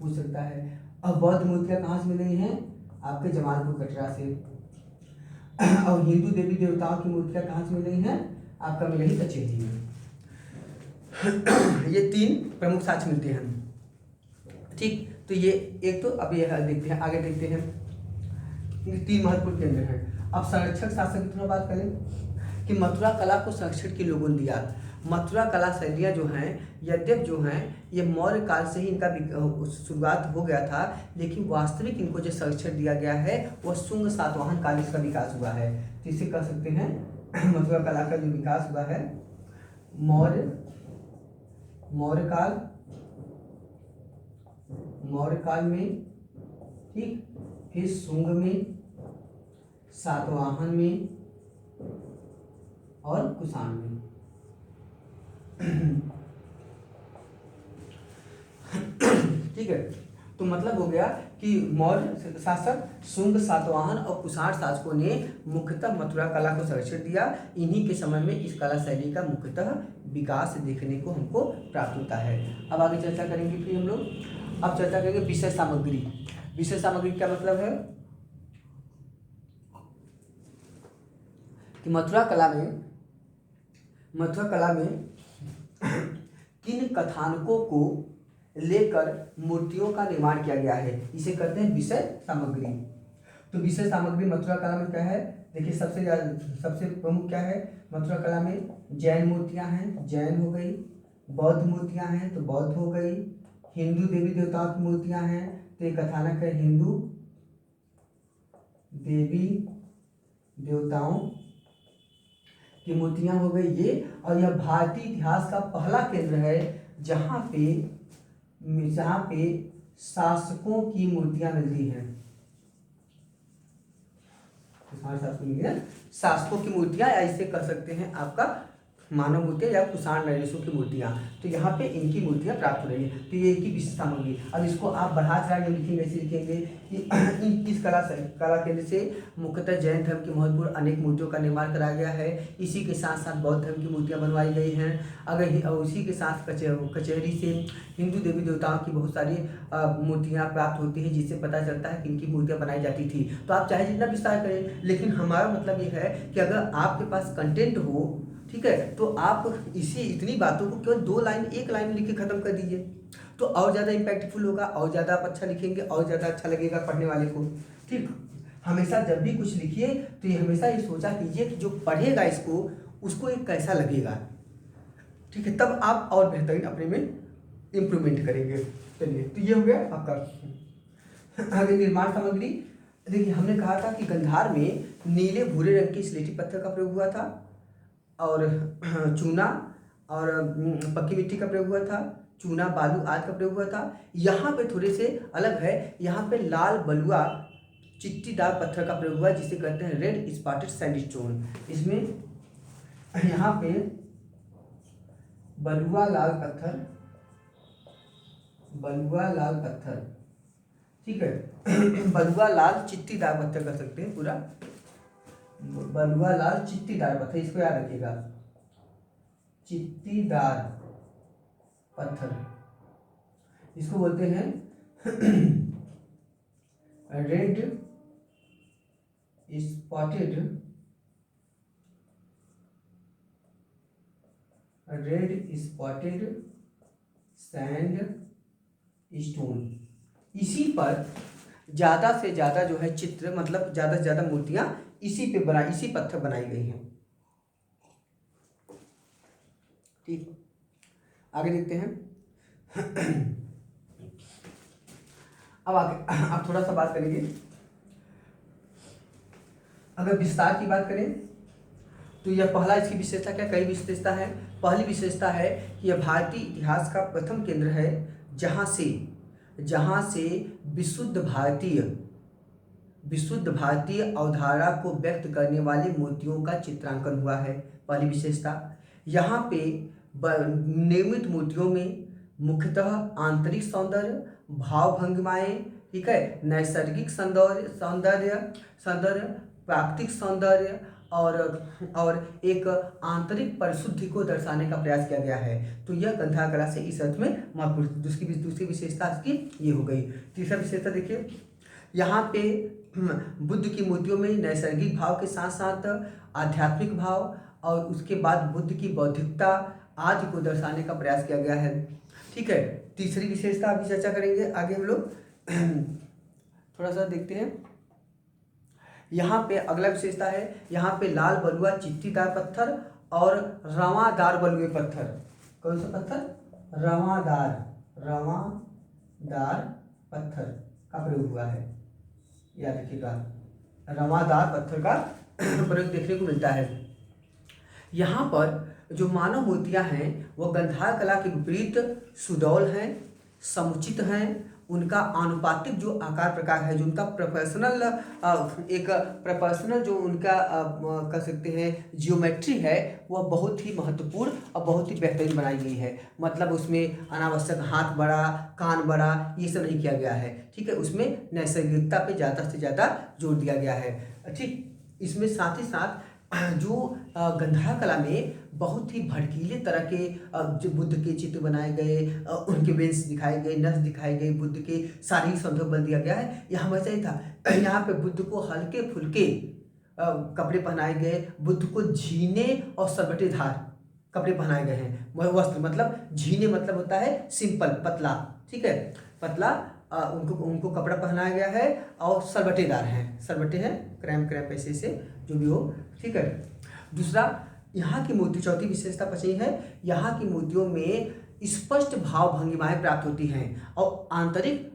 पूछ सकता है। और बौद्ध मूर्तियाँ कहाँ से मिल रही हैं? आपके जमालपुर कटरा से। और हिंदू देवी देवताओं की मूर्तियाँ कहाँ से मिल रही हैं? आपका मिल रही कचहरी में। ये 3 प्रमुख साक्ष्य मिलते हैं, ठीक। तो ये एक तो अब ये देखते हैं, आगे देखते हैं। 3 महत्वपूर्ण केंद्र हैं। अब संरक्षक शासक की थोड़ा बात करें कि मथुरा कला को संरक्षण के लोगों ने दिया। मथुरा कला शैलियाँ जो हैं, यद्यप जो हैं ये मौर्य काल से ही इनका शुरुआत हो गया था, लेकिन वास्तविक इनको जो संरक्षण दिया गया है वह शुंग सातवाहन काल इसका विकास हुआ है। तो इसे कह सकते हैं मथुरा कला का जो विकास हुआ है मौर्य काल में, ठीक। फिर शुंग में, सातवाहन में और कुषाण में। ठीक है, तो मतलब हो गया कि मौर्य शासक, शुंग, सातवाहन और कुषाण शासकों ने मुख्यतः मथुरा कला को संरक्षण दिया। इन्हीं के समय में इस कला शैली का मुख्यतः विकास देखने को हमको प्राप्त होता है। अब आगे चर्चा करेंगे फिर हम लोग। अब चर्चा करेंगे विषय सामग्री। विषय सामग्री क्या मतलब है कि मथुरा कला में किन कथानकों को लेकर मूर्तियों का निर्माण किया गया है, इसे कहते हैं विषय सामग्री। तो विषय सामग्री मथुरा कला में क्या है? देखिए, सबसे प्रमुख क्या है मथुरा कला में? जैन मूर्तियां हैं, जैन हो गई। बौद्ध मूर्तियां हैं तो बौद्ध हो गई। हिंदू देवी देवताओं की मूर्तियां हैं तो एक कथानक है हिंदू देवी देवताओं की मूर्तियां हो गई ये। और यह भारतीय इतिहास का पहला केंद्र है जहाँ पे शासकों की मूर्तियां मिलती हैं। शासकों की मूर्तियां, या इसे कह सकते हैं आपका मानव मूर्तियां या कुषाण नरेशों की मूर्तियां। तो यहाँ पे इनकी मूर्तियां प्राप्त हो रही है। तो ये एक ही विशेष सामग्री। अब इसको आप बढ़ा चढ़ा के लिखेंगे, ऐसे लिखेंगे कि इस कला केंद्र से मुख्यतः जैन धर्म की महत्वपूर्ण अनेक मूर्तियों का निर्माण कराया गया है। इसी के साथ साथ बौद्ध धर्म की मूर्तियां बनवाई गई हैं। अगर उसी के साथ कचहरी से हिंदू देवी देवताओं की बहुत सारी मूर्तियाँ प्राप्त होती हैं, जिससे पता चलता है कि इनकी मूर्तियाँ बनाई जाती थी। तो आप चाहे जितना विस्तार करें, लेकिन हमारा मतलब ये है कि अगर आपके पास कंटेंट हो, ठीक है, तो आप इतनी बातों को केवल 2 लाइन 1 लाइन में लिख के खत्म कर दीजिए, तो और ज़्यादा इम्पैक्टफुल होगा, और ज़्यादा आप अच्छा लिखेंगे, और ज़्यादा अच्छा लगेगा पढ़ने वाले को। ठीक, हमेशा जब भी कुछ लिखिए तो ये हमेशा ये सोचा कीजिए कि जो पढ़ेगा इसको, उसको ये कैसा लगेगा। ठीक है, तब आप और बेहतरीन अपने में इम्प्रूवमेंट करेंगे। चलिए, तो ये हो गया आपका। आगे निर्माण सामग्री। देखिए, हमने कहा था कि गंधार में नीले भूरे रंग के स्लेटी पत्थर का प्रयोग हुआ था, और चूना और पक्की मिट्टी का प्रयोग हुआ था, चूना बालू आदि का प्रयोग हुआ था। यहाँ पे थोड़े से अलग है, यहाँ पे लाल बलुआ चिट्टीदार पत्थर का प्रयोग हुआ है, जिसे कहते हैं रेड स्पॉटेड सैंडस्टोन। इसमें यहाँ पे बलुआ लाल पत्थर, ठीक है, बलुआ लाल चिट्टीदार पत्थर कर सकते हैं पूरा, बलुआ लाल चिट्टीदार पत्थर, इसको याद रखिएगा, चिट्टीदार पत्थर, इसको बोलते हैं रेड स्पॉटेड सैंड स्टोन। इसी पर ज़्यादा से ज़्यादा जो है चित्र, मतलब ज़्यादा से ज़्यादा मूर्तियाँ इसी पत्थर बनाई गई हैं। ठीक, आगे देखते हैं। अब थोड़ा सा बात करेंगे, अगर विस्तार की बात करें तो यह पहला, इसकी विशेषता क्या, कई विशेषता है। पहली विशेषता है कि यह भारतीय इतिहास का प्रथम केंद्र है जहाँ से जहाँ से विशुद्ध भारतीय अवधारणा को व्यक्त करने वाले मूर्तियों का चित्रांकन हुआ है। पहली विशेषता, यहाँ पे निर्मित मूर्तियों में मुख्यतः आंतरिक सौंदर्य, भाव भंगिमाएं, ठीक है, नैसर्गिक सौंदर्य, प्राकृतिक सौंदर्य और एक आंतरिक परिशुद्धि को दर्शाने का प्रयास किया गया है। तो यह गंधर्व कला से इस अर्थ में महत्वपूर्ण। दूसरी विशेषता इसकी ये हो गई। तीसरा विशेषता देखिए, यहाँ पे बुद्ध की मूर्तियों में नैसर्गिक भाव के साथ साथ आध्यात्मिक भाव और उसके बाद बुद्ध की बौद्धिकता आदि को दर्शाने का प्रयास किया गया है। ठीक है, तीसरी विशेषता अभी चर्चा करेंगे आगे हम लोग। थोड़ा सा देखते हैं। यहाँ पे अगला विशेषता है, यहाँ पे लाल बलुआ चित्तीदार पत्थर और रवादार बलुए पत्थर। कौन सा पत्थर? रवादार पत्थर का प्रयोग हुआ है। याद रखिएगा, रवादार पत्थर का प्रयोग देखने को मिलता है। यहाँ पर जो मानव मूर्तियाँ हैं वह गंधर्व कला के विपरीत सुडौल हैं, समुचित हैं। उनका आनुपातिक जो आकार प्रकार है, जो उनका प्रोपोर्शनल जो उनका कह सकते हैं जियोमेट्री है, वह बहुत ही महत्वपूर्ण और बहुत ही बेहतरीन बनाई गई है। मतलब उसमें अनावश्यक हाथ बड़ा, कान बड़ा, ये सब नहीं किया गया है। ठीक है, उसमें नैसर्गिकता पे ज़्यादा से ज़्यादा जोर दिया गया है। ठीक, इसमें साथ ही साथ जो गंधर्व कला में बहुत ही भड़कीले तरह के जो बुद्ध के चित्र बनाए गए, उनके वेंस दिखाए गए, नस दिखाए गए, बुद्ध के शारीरिक सौंदर्य बल दिया गया है। यहाँ वैसा ही था। यहाँ पे बुद्ध को हल्के फुल्के कपड़े पहनाए गए, बुद्ध को झीने और सरबटेदार कपड़े पहनाए गए हैं। वस्त्र मतलब झीने मतलब होता है सिंपल, पतला। ठीक है, पतला उनको कपड़ा पहनाया गया है और सरबटेदार हैं, सरबटे हैं, क्रैम्प ऐसे से जो भी हो। ठीक है, दूसरा, यहाँ की मूर्ति, चौथी विशेषता पची है, यहाँ की मूर्तियों में स्पष्ट भाव भंगिमाएं प्राप्त होती हैं और आंतरिक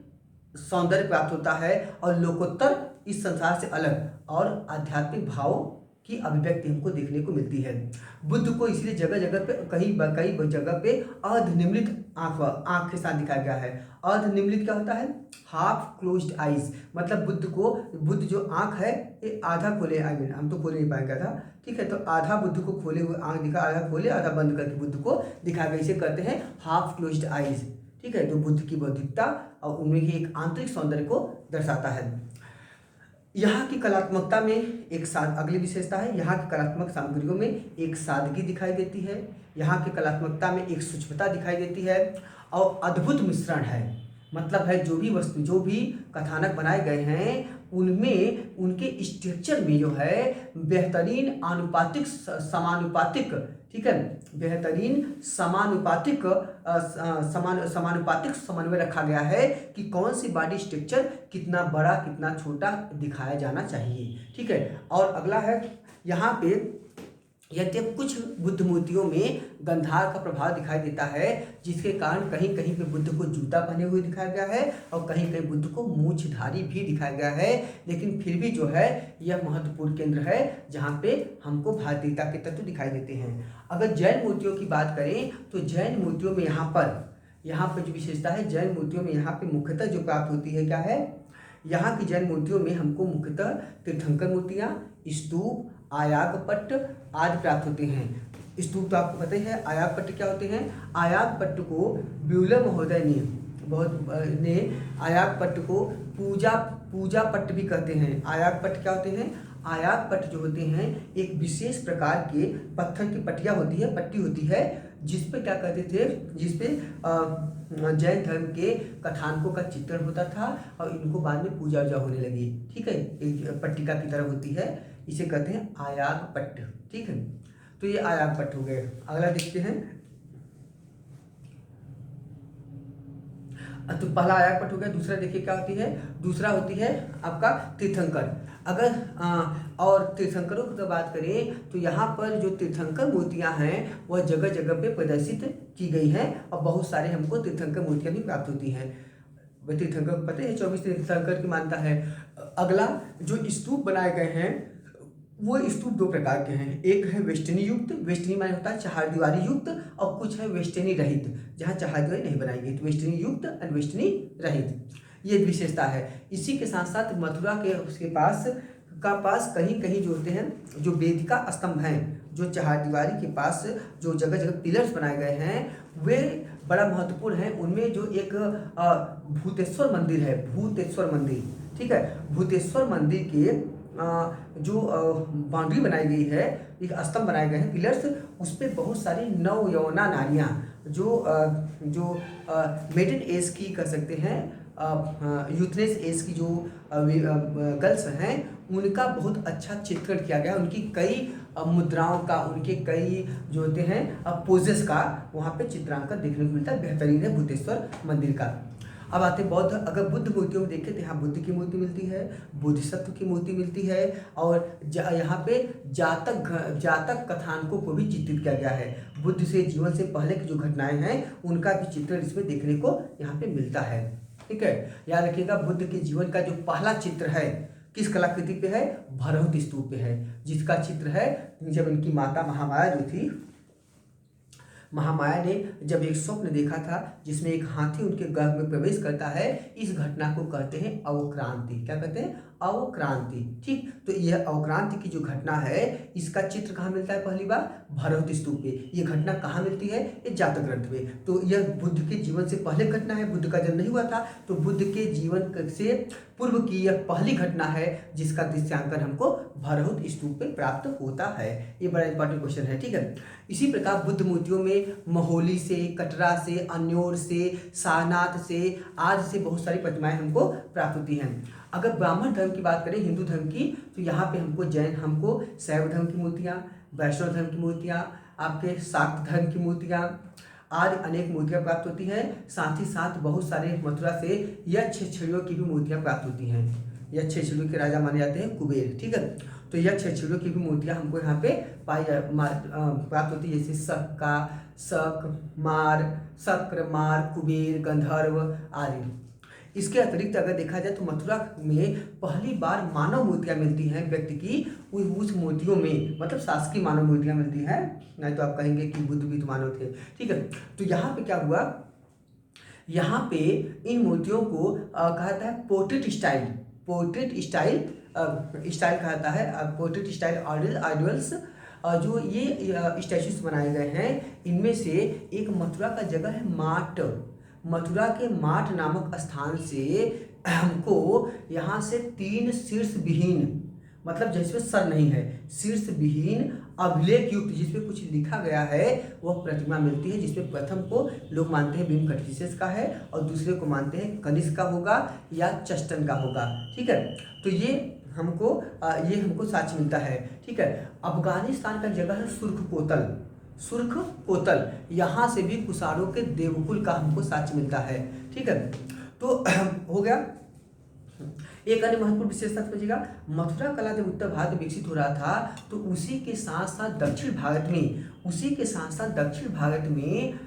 सौंदर्य प्राप्त होता है और लोकोत्तर इस संसार से अलग और आध्यात्मिक भाव की अभिव्यक्ति हमको देखने को मिलती है। बुद्ध को इसलिए जगह जगह पे कई जगह पे अर्धनिमीलित आंख के साथ दिखाया गया है। अर्धनिमीलित क्या होता है? Half closed eyes. मतलब बुद्ध जो आंख है ये आधा खोले, हम तो खोले नहीं पाएंगे था। ठीक है, तो आधा बुद्ध को खोले हुए आंख दिखा, आधा खोले आधा बंद करके बुद्ध को दिखाया गया। इसे कहते हैं हाफ क्लोज्ड आइज। ठीक है, जो बुद्ध की बौद्धिकता और उनमें की एक आंतरिक सौंदर्य को दर्शाता है। यहाँ की कलात्मकता में अगली विशेषता है, यहाँ की कलात्मक सामग्रियों में एक सादगी दिखाई देती है। यहाँ की कलात्मकता में एक सूक्ष्मता दिखाई देती है और अद्भुत मिश्रण है। मतलब है जो भी वस्तु, जो भी कथानक बनाए गए हैं उनमें उनके स्ट्रक्चर में जो है बेहतरीन समानुपातिक, ठीक है, बेहतरीन समानुपातिक समन्वय रखा गया है कि कौन सी बॉडी स्ट्रक्चर कितना बड़ा कितना छोटा दिखाया जाना चाहिए। ठीक है, और अगला है, यहाँ पे यद्यप कुछ बुद्ध मूर्तियों में गंधर्व का प्रभाव दिखाई देता है, जिसके कारण कहीं कहीं पे बुद्ध को जूता पहने हुए दिखाया गया है और कहीं कहीं बुद्ध को मूंछधारी भी दिखाया गया है, लेकिन फिर भी जो है यह महत्वपूर्ण केंद्र है जहाँ पे हमको भारतीयता के तत्व दिखाई देते हैं। अगर जैन मूर्तियों की बात करें तो जैन मूर्तियों में यहाँ पर जो विशेषता है, जैन मूर्तियों में यहाँ पे मुख्यतः जो प्राप्त होती है क्या है, यहाँ की जैन मूर्तियों में हमको मुख्यतः तीर्थंकर मूर्तियाँ, स्तूप, आयागपट्ट आदि प्राप्त होते हैं। स्तूप तो आपको पता ही है। आयागपट्ट क्या होते हैं? आयागपट्ट को ब्यूलर महोदय ने आयागपट्ट को पूजा पट्ट भी कहते हैं। आयागपट्ट क्या होते हैं? आयागपट्ट जो होते हैं एक विशेष प्रकार के पत्थर की पट्टी होती है जिसपे क्या कहते थे, जिसपे जैन धर्म के कथानकों का चित्रण होता था और इनको बाद में पूजा होने लगी। ठीक है, एक पट्टिका की तरह होती है, इसे कहते हैं आयागपट्ट। ठीक है, तो ये आयागपट्ट हो गए। अगला देखते हैं, तो पहला आयागपट्ट हो गया। दूसरा देखिए क्या होती है, दूसरा होती है आपका तीर्थंकर। अगर और तीर्थंकरों की बात करें तो यहाँ पर जो तीर्थंकर मूर्तियाँ हैं वह जगह जगह पे प्रदर्शित की गई हैं और बहुत सारे हमको तीर्थंकर मूर्तियाँ भी प्राप्त होती हैं। तीर्थंकर पता है 24 तीर्थंकर की मानता है। अगला जो स्तूप बनाए गए हैं वो स्तूप दो प्रकार के हैं, एक है वेस्टर्नी युक्त, वेस्टर्नी माने होता है चहारदीवारी युक्त, और कुछ है वेस्टर्नी रहित जहाँ चहारदीवारी नहीं बनाई गई, तो वेस्टर्नी युक्त एंड वेस्टर्नी रहित, ये विशेषता है। इसी के साथ साथ मथुरा के उसके पास कहीं कहीं जो होते हैं, जो वेदिका स्तंभ हैं, जो चहारदीवारी के पास जो जगह जगह पिलर्स बनाए गए हैं, वे बड़ा महत्वपूर्ण है। उनमें जो एक भूतेश्वर मंदिर है, भूतेश्वर मंदिर, ठीक है, भूतेश्वर मंदिर के जो बाउंड्री बनाई गई है, एक स्तंभ बनाए गए हैं, पिलर्स, उस पर बहुत सारी नवयौवना नारियाँ जो मिडिल एज की कह सकते हैं, यूथनेस एज की जो गर्ल्स हैं, उनका बहुत अच्छा चित्रण किया गया है। उनकी कई मुद्राओं का, उनके कई जो होते हैं पोजेस का वहाँ पे चित्रांकन देखने को मिलता है। बेहतरीन है भूतेश्वर मंदिर का। अब आते बौद्ध, अगर बुद्ध मूर्तियों में देखें तो यहाँ बुद्ध की मूर्ति मिलती है, बोधिसत्व की मूर्ति मिलती है, और यहाँ पे जातक कथानकों को भी चित्रित किया गया है। बुद्ध से जीवन से पहले की जो घटनाएं हैं उनका भी चित्रण इसमें देखने को यहाँ पे मिलता है। ठीक है, याद रखिएगा बुद्ध के जीवन का जो पहला चित्र है किस कलाकृति पे है, भरहुत स्तूप पे है, जिसका चित्र है जब इनकी माता महामाया जो थी, महामाया ने जब एक स्वप्न देखा था जिसमें एक हाथी उनके गर्भ में प्रवेश करता है, इस घटना को कहते हैं अवक्रांति। क्या कहते हैं, अवक्रांति। ठीक, तो यह अवक्रांति की जो घटना है इसका चित्र कहाँ मिलता है, पहली बार भरहुत स्तूप पे। ये घटना कहाँ मिलती है, ये जातक ग्रंथ में। तो यह बुद्ध के जीवन से पहले घटना है, बुद्ध का जन्म नहीं हुआ था, तो बुद्ध के जीवन से पूर्व की यह पहली घटना है जिसका दृश्यांकन हमको भरहुत स्तूप पे प्राप्त होता है। ये बड़ा इंपॉर्टेंट क्वेश्चन है। ठीक है, इसी प्रकार बुद्ध मूर्तियों में महोली से, कटरा से, अन्योर से, सारनाथ से, आदि से बहुत सारी प्रतिमाएं हमको प्राप्त होती हैं। अगर ब्राह्मण धर्म की बात करें, हिंदू धर्म की, तो यहाँ पे हमको शैव धर्म की मूर्तियाँ, वैष्णव धर्म की मूर्तियाँ, आपके शाक्त धर्म की मूर्तियाँ आदि अनेक मूर्तियाँ प्राप्त होती हैं। साथ ही साथ बहुत सारे मथुरा से यक्षछिड़ियों की भी मूर्तियाँ प्राप्त होती हैं। यक्षछिड़ियों के राजा माने जाते हैं कुबेर। ठीक है, तो यक्षछिड़ियों की भी मूर्तियाँ हमको यहाँ पे प्राप्त होती है, जैसे शक्र, मार, कुबेर, गंधर्व आदि। इसके अतिरिक्त अगर देखा जाए तो मथुरा में पहली बार मानव मूर्तियाँ मिलती हैं व्यक्ति की, उस मूर्तियों में मतलब शासकीय मानव मूर्तियाँ मिलती हैं, नहीं तो आप कहेंगे कि बुद्ध भी तो मानव थे। ठीक है, तो यहाँ पे क्या हुआ, यहाँ पे इन मूर्तियों को कहा जाता है पोर्ट्रेट स्टाइल कहा जाता है, पोर्ट्रेट स्टाइल आइडल्स। जो ये स्टैचूज बनाए गए हैं, इनमें से एक मथुरा का जगह है माट, मथुरा के माट नामक स्थान से हमको यहाँ से 3 शीर्ष विहीन, मतलब जिसमें सर नहीं है, शीर्ष विहीन अभिलेख युक्त जिसपे कुछ लिखा गया है वह प्रतिमा मिलती है, जिसपे प्रथम को लोग मानते हैं भीमकटफिसेस का है और दूसरे को मानते हैं कनिष्क का होगा या चस्टन का होगा। ठीक है, तो ये हमको साक्ष्य मिलता है। ठीक है, अफगानिस्तान का जगह है सुर्ख कोतल, यहाँ से भी कुषाणों के देवकुल का हमको साक्ष्य मिलता है। ठीक है, तो हो गया। एक अन्य महत्वपूर्ण विशेषता समझिएगा, मथुरा कला जब उत्तर भारत में विकसित हो रहा था तो उसी के साथ साथ दक्षिण भारत में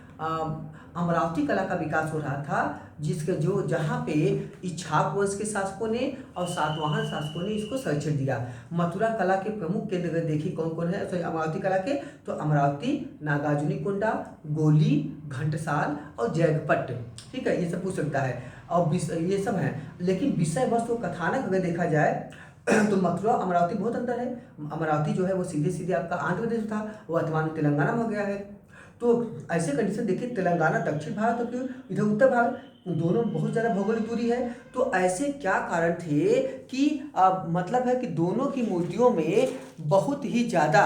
अमरावती कला का विकास हो रहा था, जहाँ पे इक्ष्वाकु वंश के शासकों ने और सातवाहन शासकों ने इसको संरक्षण दिया। मथुरा कला के प्रमुख केंद्र अगर देखिए कौन कौन है अमरावती कला के, तो अमरावती, नागार्जुनीकोंडा, गोली, घंटसाल और जैगपट्ट। ठीक है, ये सब पूछ सकता है और ये सब हैं, लेकिन विषय वस्तु कथानक अगर देखा जाए तो मथुरा अमरावती बहुत अंतर है। अमरावती जो है वो सीधे आपका आंध्र प्रदेश था, वो वर्तमान में तेलंगाना में हो गया है। तो ऐसे कंडीशन देखिए, तेलंगाना दक्षिण भारत और फिर इधर उत्तर भारत, दोनों बहुत ज़्यादा भौगोलिक दूरी है। तो ऐसे क्या कारण थे कि मतलब है कि दोनों की मूर्तियों में बहुत ही ज़्यादा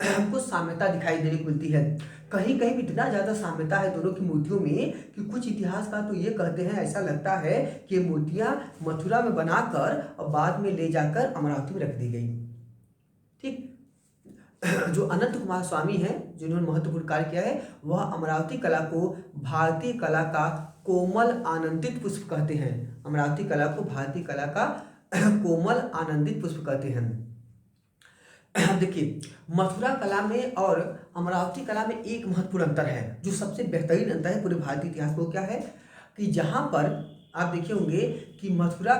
हमको साम्यता दिखाई देने को मिलती है। कहीं कहीं इतना ज़्यादा साम्यता है दोनों की मूर्तियों में कि कुछ इतिहासकार तो ये कहते हैं, ऐसा लगता है कि मूर्तियाँ मथुरा में बनाकर और बाद में ले जाकर अमरावती में रख दी गई। ठीक, जो अनंत कुमार स्वामी हैं जिन्होंने महत्वपूर्ण कार्य किया है, वह अमरावती कला को भारतीय कला का कोमल आनंदित पुष्प कहते हैं। अमरावती कला को भारतीय कला का कोमल आनंदित पुष्प कहते हैं। देखिए, मथुरा कला में और अमरावती कला में एक महत्वपूर्ण अंतर है, जो सबसे बेहतरीन अंतर है पूरे भारतीय इतिहास में। क्या है कि जहाँ पर आप देखे होंगे कि मथुरा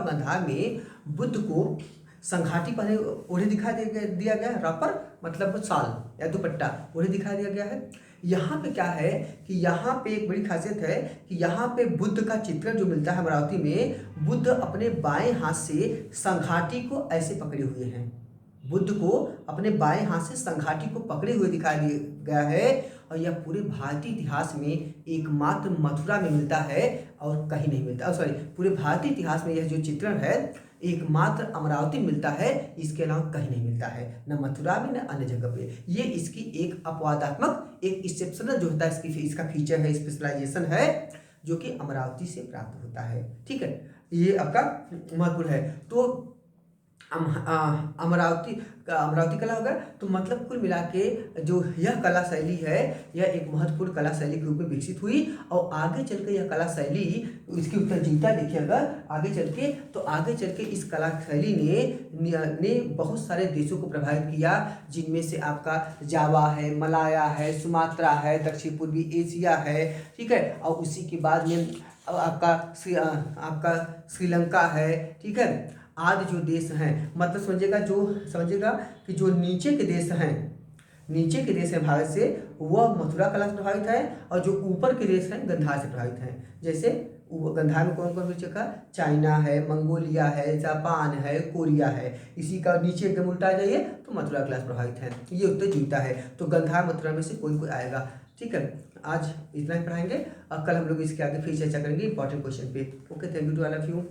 गंधार में बुद्ध को संघाटी पहले ओढ़े दिया गया है, रॉपर मतलब शाल या दुपट्टा ओढ़े दिखा दिया गया है। यहाँ पे क्या है कि यहाँ पे एक बड़ी खासियत है कि यहाँ पे बुद्ध का चित्रण जो मिलता है अमरावती में, बुद्ध अपने बाएं हाथ से संघाटी को ऐसे पकड़े हुए हैं। बुद्ध को अपने बाएं हाथ से संघाटी को पकड़े हुए दिखाई दिया गया है, और यह पूरे भारतीय इतिहास में एकमात्र मथुरा में मिलता है और कहीं नहीं मिलता। सॉरी, पूरे भारतीय इतिहास में यह जो चित्रण है एकमात्र अमरावती मिलता है, इसके अलावा कहीं नहीं मिलता है, न मथुरा में न अन्य जगह पे। ये इसकी एक अपवादात्मक, एक एक्सेप्शनल जो होता है इसका फीचर है, स्पेशलाइजेशन है, जो कि अमरावती से प्राप्त होता है। ठीक है, ये आपका महत्वपूर्ण है। तो अमरावती कला होगा। तो मतलब कुल मिला के जो यह कला शैली है, यह एक महत्वपूर्ण कला शैली के रूप में विकसित हुई, और आगे चल के यह कला शैली, इसकी उत्तरजीविता देखिए अगर आगे चल के, तो आगे चल के इस कला शैली ने बहुत सारे देशों को प्रभावित किया, जिनमें से आपका जावा है, मलाया है, सुमात्रा है, दक्षिण पूर्वी एशिया है। ठीक है, और उसी के बाद में आपका श्रीलंका है। ठीक है, आदि जो देश हैं, मतलब समझिएगा कि जो नीचे के देश हैं भारत से, वह मथुरा कला से प्रभावित है, और जो ऊपर के देश हैं गंधार से प्रभावित हैं। जैसे गंधार में कौन कौन नीचे का, चाइना है, मंगोलिया है, जापान है, कोरिया है। इसी का नीचे एकदम उल्टा जाइए तो मथुरा कला से प्रभावित है। ये उत्तर जीविता है, तो गंधार मथुरा में से कोई आएगा। ठीक है, आज इतना ही पढ़ाएंगे, और कल हम लोग इसके आगे फिर चर्चा करेंगे इंपॉर्टेंट क्वेश्चन पे। Okay, thank you to all of you.